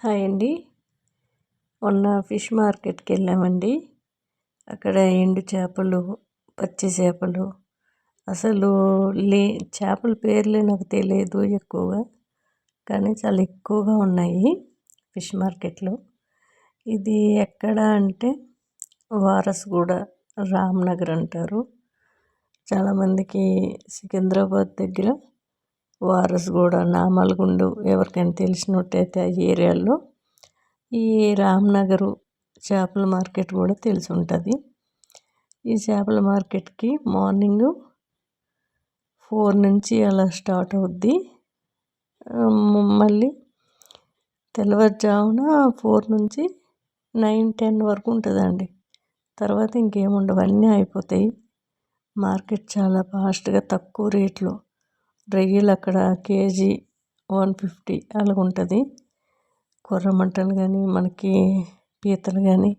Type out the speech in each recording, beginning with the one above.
Hi అండి. మొన్న fish మార్కెట్కి వెళ్ళామండి. అక్కడ ఎండు చేపలు, పచ్చి చేపలు, అసలు చేపల పేర్లే నాకు తెలియదు ఎక్కువగా, కానీ చాలా ఎక్కువగా ఉన్నాయి ఫిష్ మార్కెట్లో. ఇది ఎక్కడ అంటే వారసుగూడ, రామ్నగర్ అంటారు. చాలామందికి సికింద్రాబాద్ దగ్గర వారసుగూడ, నామలగుండు ఎవరికైనా తెలిసినట్టయితే ఆ ఏరియాలో ఈ రామ్నగరు చేపల మార్కెట్ కూడా తెలిసి ఉంటుంది. ఈ చేపల మార్కెట్కి మార్నింగ్ 4 నుంచి అలా స్టార్ట్ అవుద్ది. మళ్ళీ తెల్లవారుజామున 4 నుంచి 9-10 వరకు ఉంటుందండి. తర్వాత ఇంకేముండవు, అన్నీ అయిపోతాయి. మార్కెట్ చాలా ఫాస్ట్గా తక్కువ రేట్లో రొయ్యలు అక్కడ కేజీ 150 అలాగ ఉంటుంది. కొర్రమట్టలు కానీ మనకి పీతలు కానీ,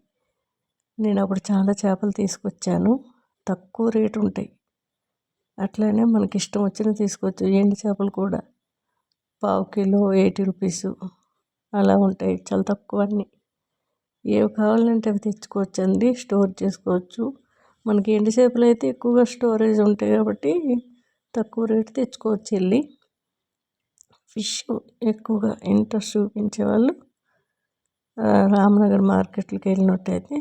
నేను అప్పుడు చాలా చేపలు తీసుకొచ్చాను. తక్కువ రేటు ఉంటాయి. అట్లనే మనకి ఇష్టం వచ్చిన తీసుకోవచ్చు. ఎండు చేపలు కూడా పావు కిలో 80 రూపీస్ అలా ఉంటాయి. చాలా తక్కువ, అన్నీ ఏవి కావాలంటే అవి తెచ్చుకోవచ్చు అండి, స్టోర్ చేసుకోవచ్చు. మనకి ఎండు చేపలు అయితే ఎక్కువగా స్టోరేజ్ ఉంటాయి కాబట్టి తక్కువ రేటు తెచ్చుకోవచ్చు. వెళ్ళి ఫిష్ ఎక్కువగా ఇంట్రెస్ట్ చూపించే వాళ్ళు రామ్నగర్ మార్కెట్కి వెళ్ళినట్టయితే